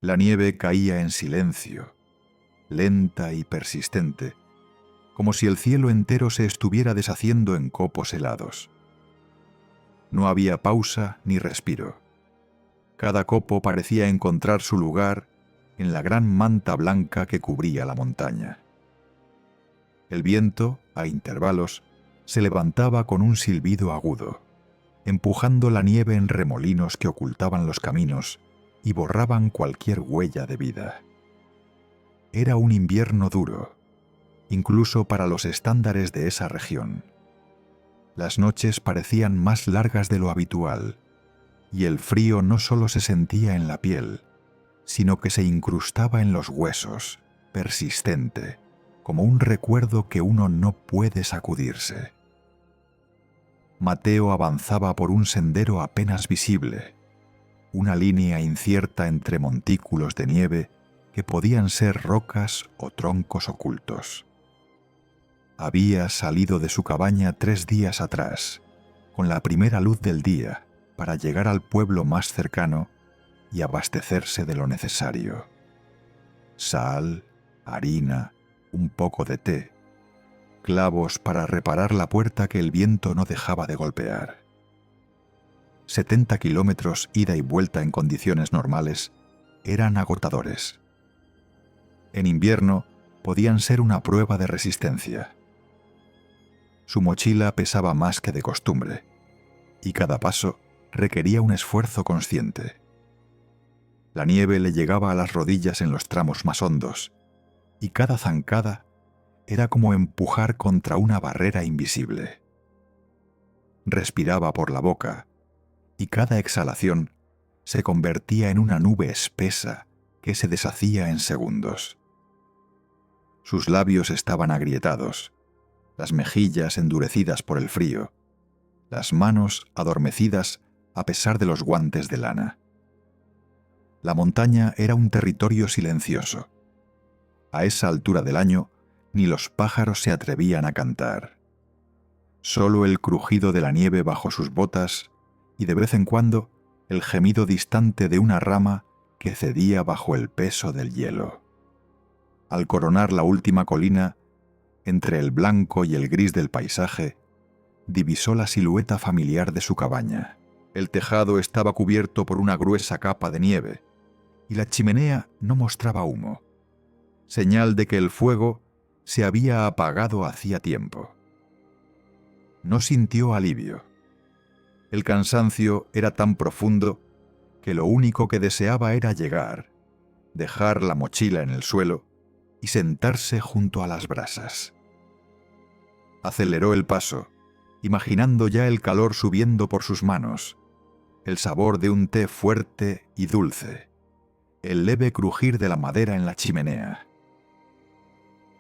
La nieve caía en silencio, lenta y persistente, como si el cielo entero se estuviera deshaciendo en copos helados. No había pausa ni respiro. Cada copo parecía encontrar su lugar en la gran manta blanca que cubría la montaña. El viento, a intervalos, se levantaba con un silbido agudo, empujando la nieve en remolinos que ocultaban los caminos y borraban cualquier huella de vida. Era un invierno duro, incluso para los estándares de esa región. Las noches parecían más largas de lo habitual, y el frío no solo se sentía en la piel, sino que se incrustaba en los huesos, persistente, como un recuerdo que uno no puede sacudirse. Mateo avanzaba por un sendero apenas visible, una línea incierta entre montículos de nieve que podían ser rocas o troncos ocultos. Había salido de su cabaña 3 días atrás, con la primera luz del día, para llegar al pueblo más cercano y abastecerse de lo necesario. Sal, harina, un poco de té, clavos para reparar la puerta que el viento no dejaba de golpear. 70 kilómetros ida y vuelta en condiciones normales eran agotadores. En invierno podían ser una prueba de resistencia. Su mochila pesaba más que de costumbre, y cada paso requería un esfuerzo consciente. La nieve le llegaba a las rodillas en los tramos más hondos, y cada zancada era como empujar contra una barrera invisible. Respiraba por la boca, y cada exhalación se convertía en una nube espesa que se deshacía en segundos. Sus labios estaban agrietados, las mejillas endurecidas por el frío, las manos adormecidas a pesar de los guantes de lana. La montaña era un territorio silencioso. A esa altura del año, ni los pájaros se atrevían a cantar. Solo el crujido de la nieve bajo sus botas y de vez en cuando el gemido distante de una rama que cedía bajo el peso del hielo. Al coronar la última colina, entre el blanco y el gris del paisaje, divisó la silueta familiar de su cabaña. El tejado estaba cubierto por una gruesa capa de nieve, y la chimenea no mostraba humo, señal de que el fuego se había apagado hacía tiempo. No sintió alivio. El cansancio era tan profundo que lo único que deseaba era llegar, dejar la mochila en el suelo y sentarse junto a las brasas. Aceleró el paso, imaginando ya el calor subiendo por sus manos, el sabor de un té fuerte y dulce, el leve crujir de la madera en la chimenea.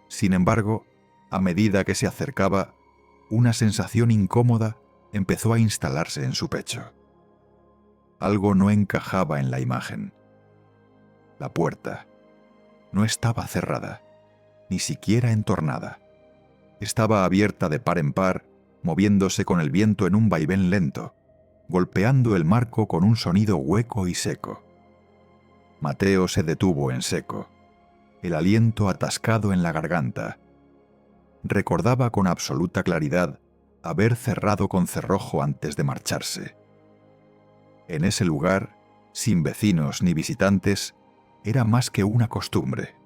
Sin embargo, a medida que se acercaba, una sensación incómoda empezó a instalarse en su pecho. Algo no encajaba en la imagen. La puerta no estaba cerrada, ni siquiera entornada. Estaba abierta de par en par, moviéndose con el viento en un vaivén lento, golpeando el marco con un sonido hueco y seco. Mateo se detuvo en seco, el aliento atascado en la garganta. Recordaba con absoluta claridad haber cerrado con cerrojo antes de marcharse. En ese lugar, sin vecinos ni visitantes, era más que una costumbre.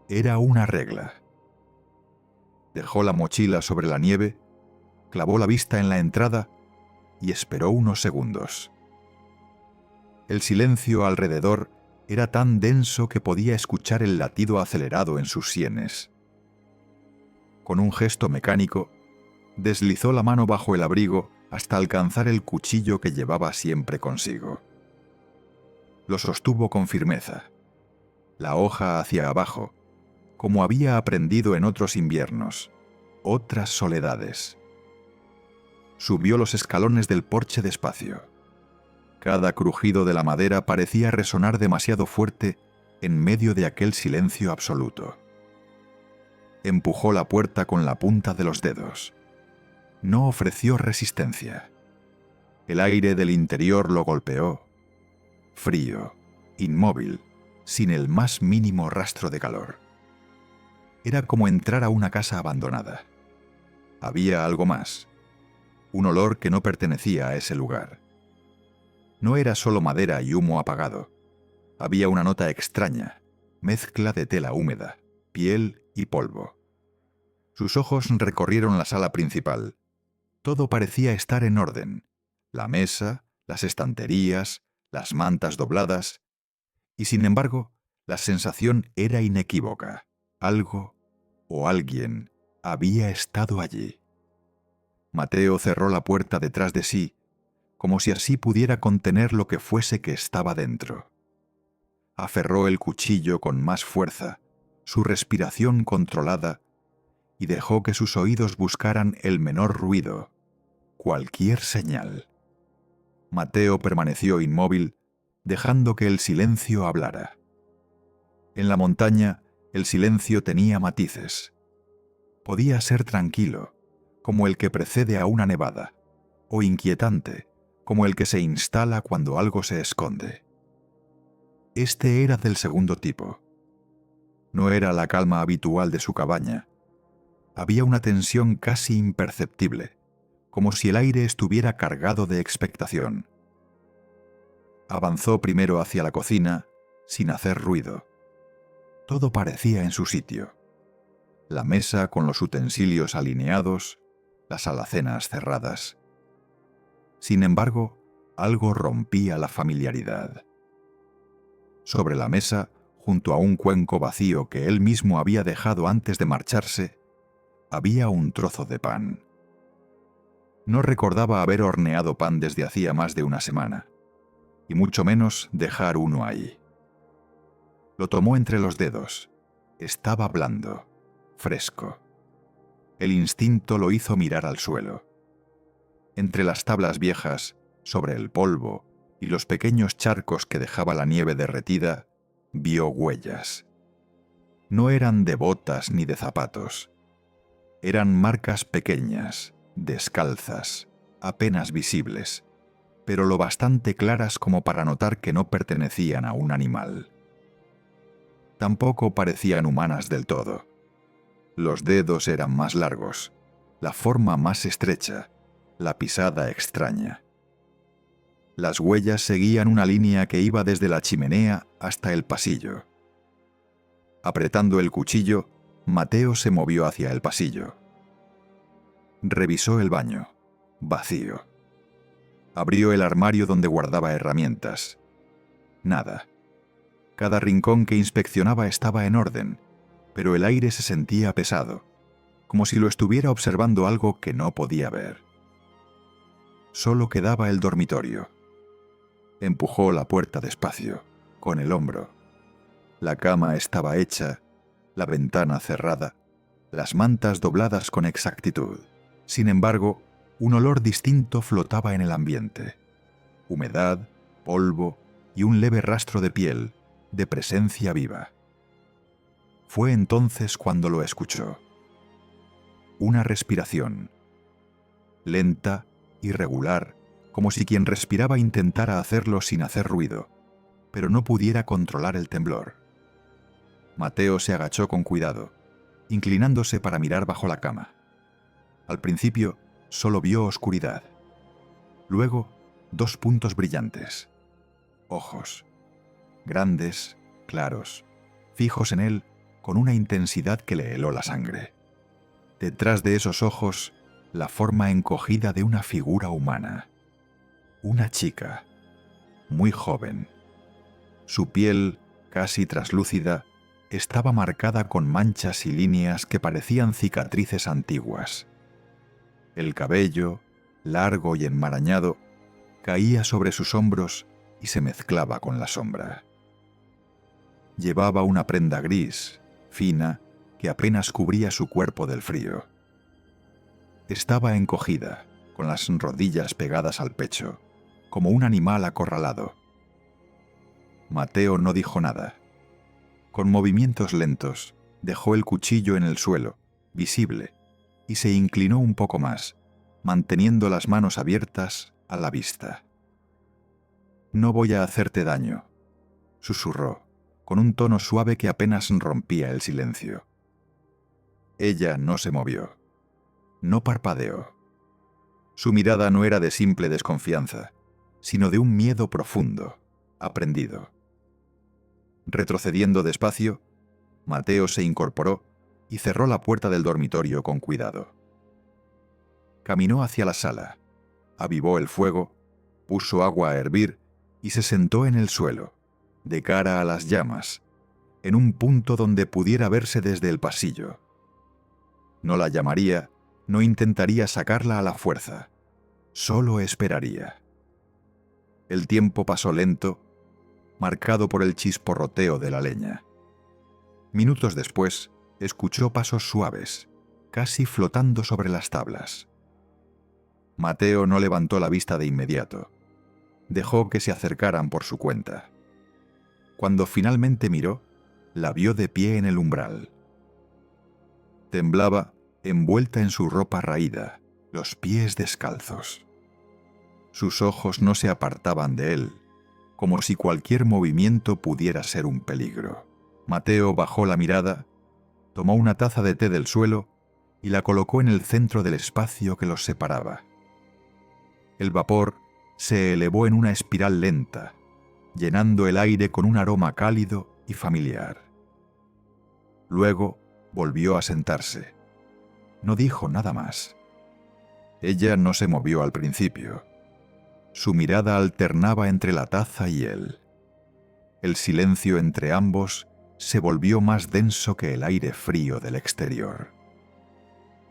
Era una regla. Dejó la mochila sobre la nieve, clavó la vista en la entrada y esperó unos segundos. El silencio alrededor era tan denso que podía escuchar el latido acelerado en sus sienes. Con un gesto mecánico, deslizó la mano bajo el abrigo hasta alcanzar el cuchillo que llevaba siempre consigo. Lo sostuvo con firmeza, la hoja hacia abajo, como había aprendido en otros inviernos, otras soledades. Subió los escalones del porche despacio. Cada crujido de la madera parecía resonar demasiado fuerte en medio de aquel silencio absoluto. Empujó la puerta con la punta de los dedos. No ofreció resistencia. El aire del interior lo golpeó. Frío, inmóvil, sin el más mínimo rastro de calor. Era como entrar a una casa abandonada. Había algo más, un olor que no pertenecía a ese lugar. No era solo madera y humo apagado. Había una nota extraña, mezcla de tela húmeda, piel y polvo. Sus ojos recorrieron la sala principal. Todo parecía estar en orden. La mesa, las estanterías, las mantas dobladas. Y sin embargo, la sensación era inequívoca. Algo o alguien había estado allí. Mateo cerró la puerta detrás de sí, como si así pudiera contener lo que fuese que estaba dentro. Aferró el cuchillo con más fuerza, su respiración controlada, y dejó que sus oídos buscaran el menor ruido, cualquier señal. Mateo permaneció inmóvil, dejando que el silencio hablara. En la montaña, el silencio tenía matices. Podía ser tranquilo, como el que precede a una nevada, o inquietante, como el que se instala cuando algo se esconde. Este era del segundo tipo. No era la calma habitual de su cabaña. Había una tensión casi imperceptible, como si el aire estuviera cargado de expectación. Avanzó primero hacia la cocina, sin hacer ruido. Todo parecía en su sitio. La mesa con los utensilios alineados, las alacenas cerradas. Sin embargo, algo rompía la familiaridad. Sobre la mesa, junto a un cuenco vacío que él mismo había dejado antes de marcharse, había un trozo de pan. No recordaba haber horneado pan desde hacía más de una semana, y mucho menos dejar uno ahí. Lo tomó entre los dedos. Estaba blando, fresco. El instinto lo hizo mirar al suelo. Entre las tablas viejas, sobre el polvo y los pequeños charcos que dejaba la nieve derretida, vio huellas. No eran de botas ni de zapatos. Eran marcas pequeñas, descalzas, apenas visibles, pero lo bastante claras como para notar que no pertenecían a un animal. Tampoco parecían humanas del todo. Los dedos eran más largos, la forma más estrecha, la pisada extraña. Las huellas seguían una línea que iba desde la chimenea hasta el pasillo. Apretando el cuchillo, Mateo se movió hacia el pasillo. Revisó el baño, vacío. Abrió el armario donde guardaba herramientas. Nada. Cada rincón que inspeccionaba estaba en orden, pero el aire se sentía pesado, como si lo estuviera observando algo que no podía ver. Solo quedaba el dormitorio. Empujó la puerta despacio, con el hombro. La cama estaba hecha, la ventana cerrada, las mantas dobladas con exactitud. Sin embargo, un olor distinto flotaba en el ambiente. Humedad, polvo y un leve rastro de piel, de presencia viva. Fue entonces cuando lo escuchó. Una respiración. Lenta, irregular, como si quien respiraba intentara hacerlo sin hacer ruido, pero no pudiera controlar el temblor. Mateo se agachó con cuidado, inclinándose para mirar bajo la cama. Al principio, solo vio oscuridad. Luego, dos puntos brillantes. Ojos. Grandes, claros, fijos en él con una intensidad que le heló la sangre. Detrás de esos ojos, la forma encogida de una figura humana. Una chica, muy joven. Su piel, casi traslúcida, estaba marcada con manchas y líneas que parecían cicatrices antiguas. El cabello, largo y enmarañado, caía sobre sus hombros y se mezclaba con la sombra. Llevaba una prenda gris, fina, que apenas cubría su cuerpo del frío. Estaba encogida, con las rodillas pegadas al pecho, como un animal acorralado. Mateo no dijo nada. Con movimientos lentos, dejó el cuchillo en el suelo, visible, y se inclinó un poco más, manteniendo las manos abiertas a la vista. «No voy a hacerte daño», susurró, con un tono suave que apenas rompía el silencio. Ella no se movió. No parpadeó. Su mirada no era de simple desconfianza, sino de un miedo profundo, aprendido. Retrocediendo despacio, Mateo se incorporó y cerró la puerta del dormitorio con cuidado. Caminó hacia la sala, avivó el fuego, puso agua a hervir y se sentó en el suelo, de cara a las llamas, en un punto donde pudiera verse desde el pasillo. No la llamaría, no intentaría sacarla a la fuerza, solo esperaría. El tiempo pasó lento, marcado por el chisporroteo de la leña. Minutos después, escuchó pasos suaves, casi flotando sobre las tablas. Mateo no levantó la vista de inmediato. Dejó que se acercaran por su cuenta. Cuando finalmente miró, la vio de pie en el umbral. Temblaba, envuelta en su ropa raída, los pies descalzos. Sus ojos no se apartaban de él, como si cualquier movimiento pudiera ser un peligro. Mateo bajó la mirada, tomó una taza de té del suelo y la colocó en el centro del espacio que los separaba. El vapor se elevó en una espiral lenta, llenando el aire con un aroma cálido y familiar. Luego volvió a sentarse. No dijo nada más. Ella no se movió al principio. Su mirada alternaba entre la taza y él. El silencio entre ambos se volvió más denso que el aire frío del exterior.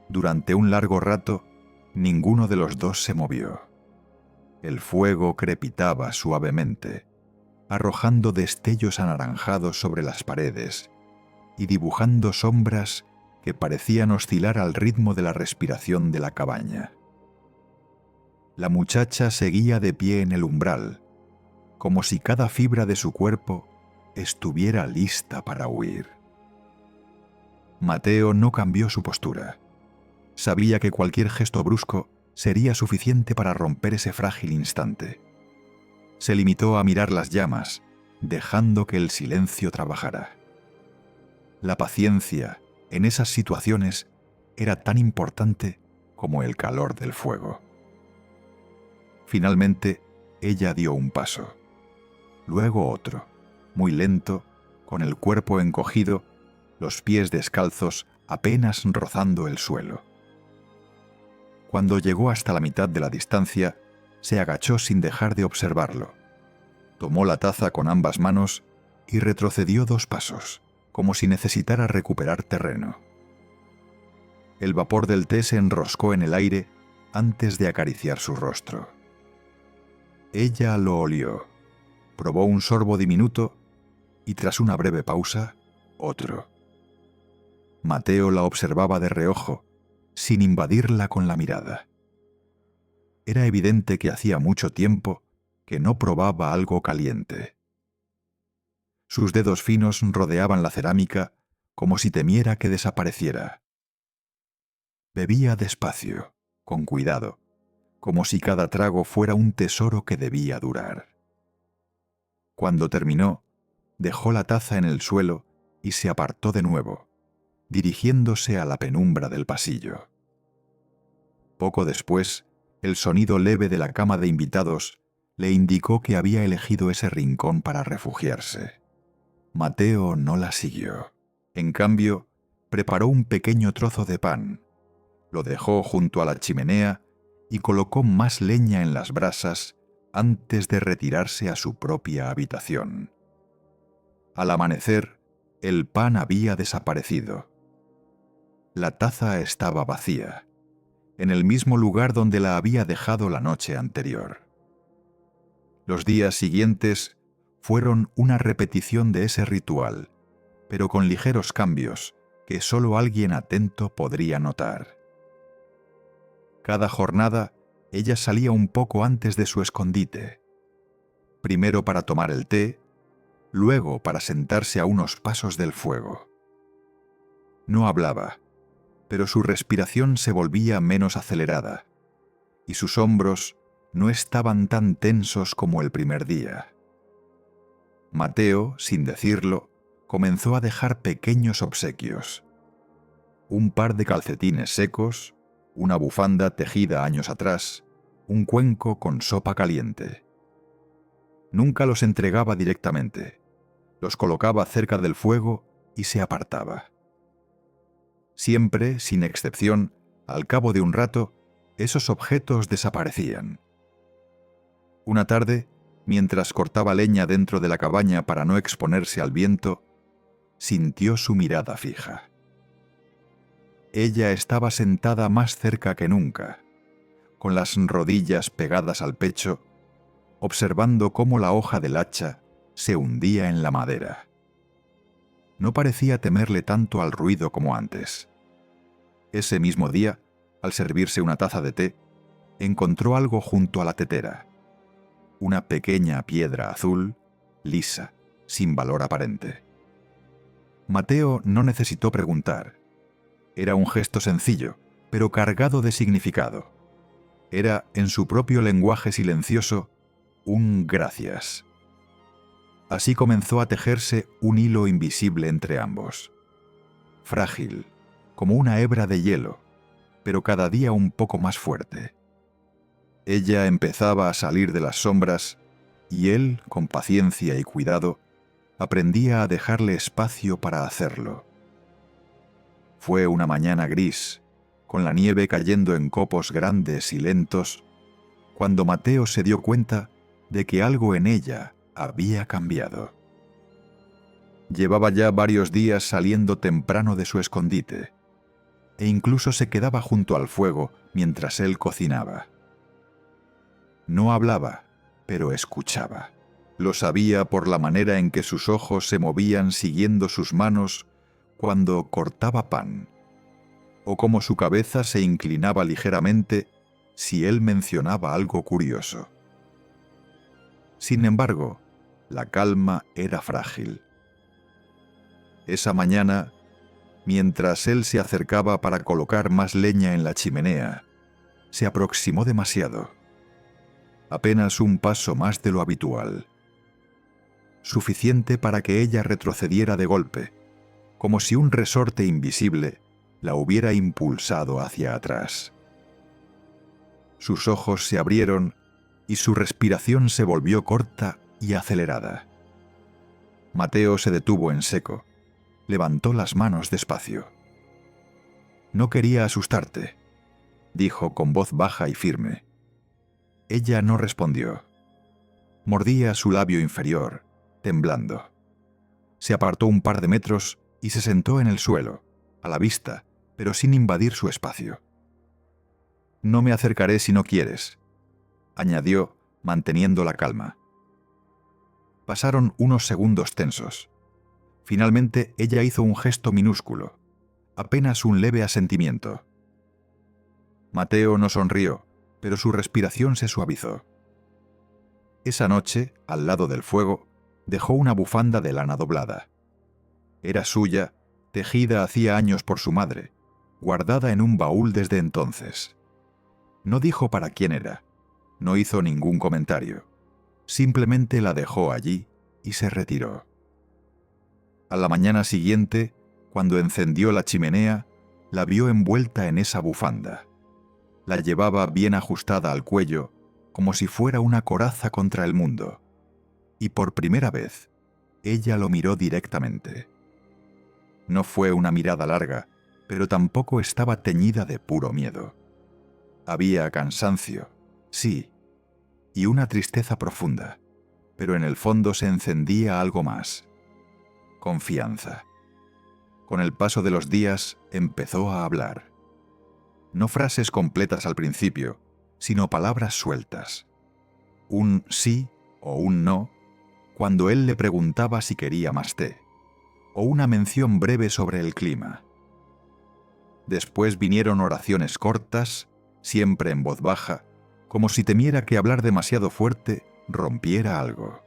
Durante un largo rato, ninguno de los dos se movió. El fuego crepitaba suavemente, arrojando destellos anaranjados sobre las paredes y dibujando sombras que parecían oscilar al ritmo de la respiración de la cabaña. La muchacha seguía de pie en el umbral, como si cada fibra de su cuerpo estuviera lista para huir. Mateo no cambió su postura. Sabía que cualquier gesto brusco sería suficiente para romper ese frágil instante. Se limitó a mirar las llamas, dejando que el silencio trabajara. La paciencia en esas situaciones era tan importante como el calor del fuego. Finalmente, ella dio un paso, luego otro, muy lento, con el cuerpo encogido, los pies descalzos apenas rozando el suelo. Cuando llegó hasta la mitad de la distancia, se agachó sin dejar de observarlo. Tomó la taza con ambas manos y retrocedió 2 pasos, como si necesitara recuperar terreno. El vapor del té se enroscó en el aire antes de acariciar su rostro. Ella lo olió, probó un sorbo diminuto y tras una breve pausa, otro. Mateo la observaba de reojo, sin invadirla con la mirada. Era evidente que hacía mucho tiempo que no probaba algo caliente. Sus dedos finos rodeaban la cerámica como si temiera que desapareciera. Bebía despacio, con cuidado, como si cada trago fuera un tesoro que debía durar. Cuando terminó, dejó la taza en el suelo y se apartó de nuevo, dirigiéndose a la penumbra del pasillo. Poco después, el sonido leve de la cama de invitados le indicó que había elegido ese rincón para refugiarse. Mateo no la siguió. En cambio, preparó un pequeño trozo de pan, lo dejó junto a la chimenea y colocó más leña en las brasas antes de retirarse a su propia habitación. Al amanecer, el pan había desaparecido. La taza estaba vacía, en el mismo lugar donde la había dejado la noche anterior. Los días siguientes fueron una repetición de ese ritual, pero con ligeros cambios que solo alguien atento podría notar. Cada jornada, ella salía un poco antes de su escondite, primero para tomar el té, luego para sentarse a unos pasos del fuego. No hablaba, pero su respiración se volvía menos acelerada, y sus hombros no estaban tan tensos como el primer día. Mateo, sin decirlo, comenzó a dejar pequeños obsequios. Un par de calcetines secos, una bufanda tejida años atrás, un cuenco con sopa caliente. Nunca los entregaba directamente. Los colocaba cerca del fuego y se apartaba. Siempre, sin excepción, al cabo de un rato, esos objetos desaparecían. Una tarde, mientras cortaba leña dentro de la cabaña para no exponerse al viento, sintió su mirada fija. Ella estaba sentada más cerca que nunca, con las rodillas pegadas al pecho, observando cómo la hoja del hacha se hundía en la madera. No parecía temerle tanto al ruido como antes. Ese mismo día, al servirse una taza de té, encontró algo junto a la tetera. Una pequeña piedra azul, lisa, sin valor aparente. Mateo no necesitó preguntar. Era un gesto sencillo, pero cargado de significado. Era, en su propio lenguaje silencioso, un gracias. Así comenzó a tejerse un hilo invisible entre ambos. Frágil, como una hebra de hielo, pero cada día un poco más fuerte. Ella empezaba a salir de las sombras y él, con paciencia y cuidado, aprendía a dejarle espacio para hacerlo. Fue una mañana gris, con la nieve cayendo en copos grandes y lentos, cuando Mateo se dio cuenta de que algo en ella había cambiado. Llevaba ya varios días saliendo temprano de su escondite, e incluso se quedaba junto al fuego mientras él cocinaba. No hablaba, pero escuchaba. Lo sabía por la manera en que sus ojos se movían siguiendo sus manos cuando cortaba pan, o cómo su cabeza se inclinaba ligeramente si él mencionaba algo curioso. Sin embargo, la calma era frágil. Esa mañana, mientras él se acercaba para colocar más leña en la chimenea, se aproximó demasiado. Apenas un paso más de lo habitual. Suficiente para que ella retrocediera de golpe, como si un resorte invisible la hubiera impulsado hacia atrás. Sus ojos se abrieron y su respiración se volvió corta y acelerada. Mateo se detuvo en seco, levantó las manos despacio. «No quería asustarte», dijo con voz baja y firme. Ella no respondió. Mordía su labio inferior, temblando. Se apartó un par de metros y se sentó en el suelo, a la vista, pero sin invadir su espacio. «No me acercaré si no quieres», añadió, manteniendo la calma. Pasaron unos segundos tensos. Finalmente ella hizo un gesto minúsculo, apenas un leve asentimiento. Mateo no sonrió, pero su respiración se suavizó. Esa noche, al lado del fuego, dejó una bufanda de lana doblada. Era suya, tejida hacía años por su madre, guardada en un baúl desde entonces. No dijo para quién era, no hizo ningún comentario. Simplemente la dejó allí y se retiró. A la mañana siguiente, cuando encendió la chimenea, la vio envuelta en esa bufanda. La llevaba bien ajustada al cuello, como si fuera una coraza contra el mundo. Y por primera vez, ella lo miró directamente. No fue una mirada larga, pero tampoco estaba teñida de puro miedo. Había cansancio, sí, y una tristeza profunda, pero en el fondo se encendía algo más. Confianza. Con el paso de los días empezó a hablar. No frases completas al principio, sino palabras sueltas. Un sí o un no, cuando él le preguntaba si quería más té, o una mención breve sobre el clima. Después vinieron oraciones cortas, siempre en voz baja, como si temiera que hablar demasiado fuerte rompiera algo.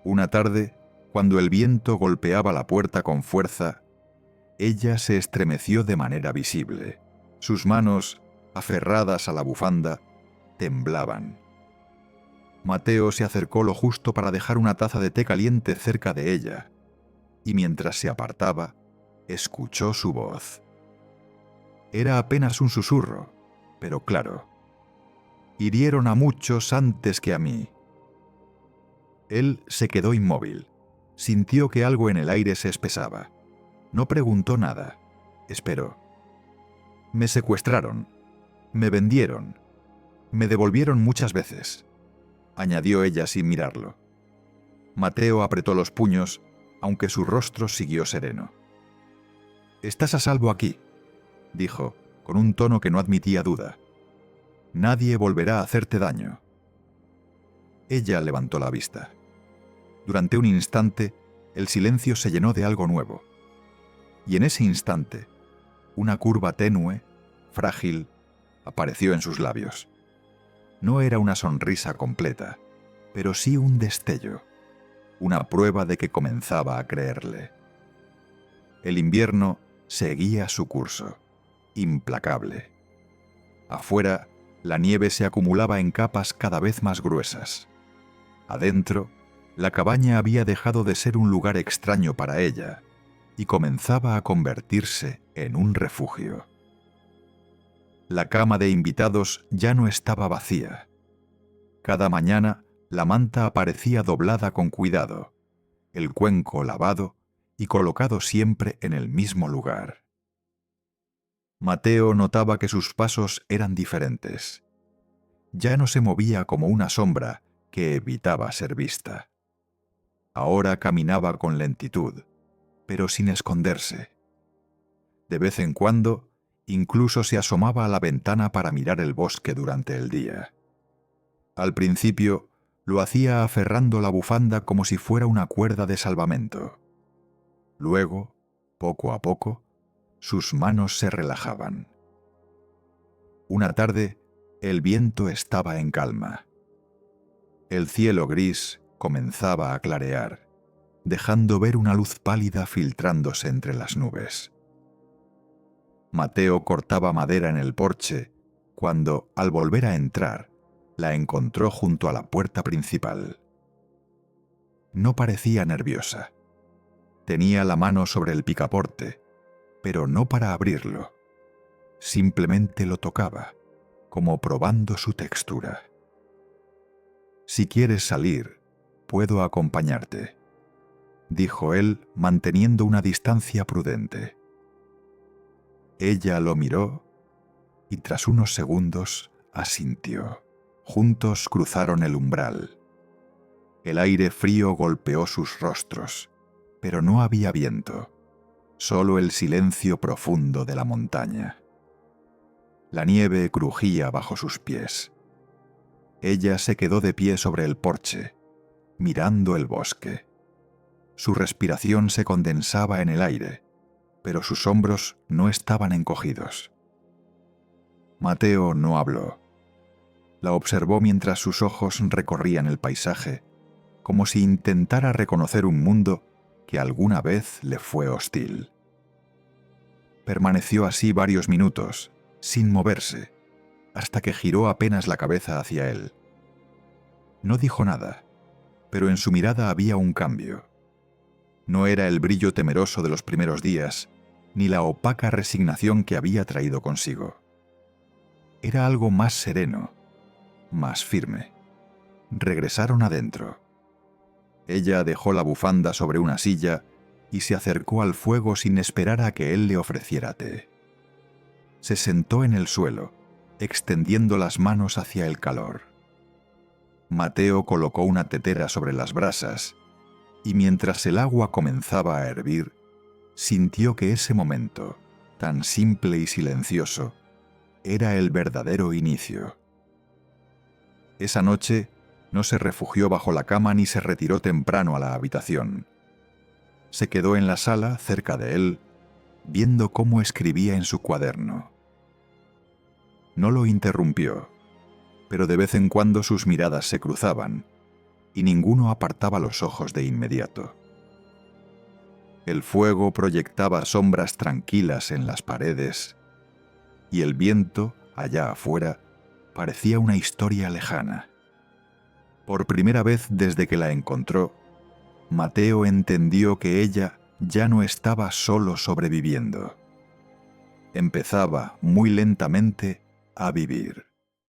Una tarde, cuando el viento golpeaba la puerta con fuerza, ella se estremeció de manera visible. Sus manos, aferradas a la bufanda, temblaban. Mateo se acercó lo justo para dejar una taza de té caliente cerca de ella, y mientras se apartaba, escuchó su voz. Era apenas un susurro, pero claro. Hirieron a muchos antes que a mí. Él se quedó inmóvil. Sintió que algo en el aire se espesaba. No preguntó nada. Esperó. Me secuestraron. Me vendieron. Me devolvieron muchas veces, añadió ella sin mirarlo. Mateo apretó los puños, aunque su rostro siguió sereno. «Estás a salvo aquí», dijo, con un tono que no admitía duda. «Nadie volverá a hacerte daño». Ella levantó la vista. Durante un instante, el silencio se llenó de algo nuevo. Y en ese instante, una curva tenue, frágil, apareció en sus labios. No era una sonrisa completa, pero sí un destello, una prueba de que comenzaba a creerle. El invierno seguía su curso, implacable. Afuera, la nieve se acumulaba en capas cada vez más gruesas. Adentro, la cabaña había dejado de ser un lugar extraño para ella y comenzaba a convertirse en un refugio. La cama de invitados ya no estaba vacía. Cada mañana, la manta aparecía doblada con cuidado, el cuenco lavado y colocado siempre en el mismo lugar. Mateo notaba que sus pasos eran diferentes. Ya no se movía como una sombra que evitaba ser vista. Ahora caminaba con lentitud, pero sin esconderse. De vez en cuando, incluso se asomaba a la ventana para mirar el bosque durante el día. Al principio, lo hacía aferrando la bufanda como si fuera una cuerda de salvamento. Luego, poco a poco, sus manos se relajaban. Una tarde, el viento estaba en calma. El cielo gris comenzaba a clarear, dejando ver una luz pálida filtrándose entre las nubes. Mateo cortaba madera en el porche cuando, al volver a entrar, la encontró junto a la puerta principal. No parecía nerviosa. Tenía la mano sobre el picaporte, pero no para abrirlo. Simplemente lo tocaba, como probando su textura. «Si quieres salir, puedo acompañarte», dijo él, manteniendo una distancia prudente. Ella lo miró y tras unos segundos asintió. Juntos cruzaron el umbral. El aire frío golpeó sus rostros, pero no había viento, solo el silencio profundo de la montaña. La nieve crujía bajo sus pies. Ella se quedó de pie sobre el porche, mirando el bosque. Su respiración se condensaba en el aire, pero sus hombros no estaban encogidos. Mateo no habló. La observó mientras sus ojos recorrían el paisaje, como si intentara reconocer un mundo que alguna vez le fue hostil. Permaneció así varios minutos, sin moverse, hasta que giró apenas la cabeza hacia él. No dijo nada, pero en su mirada había un cambio. No era el brillo temeroso de los primeros días, ni la opaca resignación que había traído consigo. Era algo más sereno, más firme. Regresaron adentro. Ella dejó la bufanda sobre una silla y se acercó al fuego sin esperar a que él le ofreciera té. Se sentó en el suelo, extendiendo las manos hacia el calor. Mateo colocó una tetera sobre las brasas y mientras el agua comenzaba a hervir, sintió que ese momento, tan simple y silencioso, era el verdadero inicio. Esa noche no se refugió bajo la cama ni se retiró temprano a la habitación. Se quedó en la sala, cerca de él, viendo cómo escribía en su cuaderno. No lo interrumpió, pero de vez en cuando sus miradas se cruzaban, y ninguno apartaba los ojos de inmediato. El fuego proyectaba sombras tranquilas en las paredes, y el viento, allá afuera, parecía una historia lejana. Por primera vez desde que la encontró, Mateo entendió que ella ya no estaba solo sobreviviendo. Empezaba muy lentamente a vivir.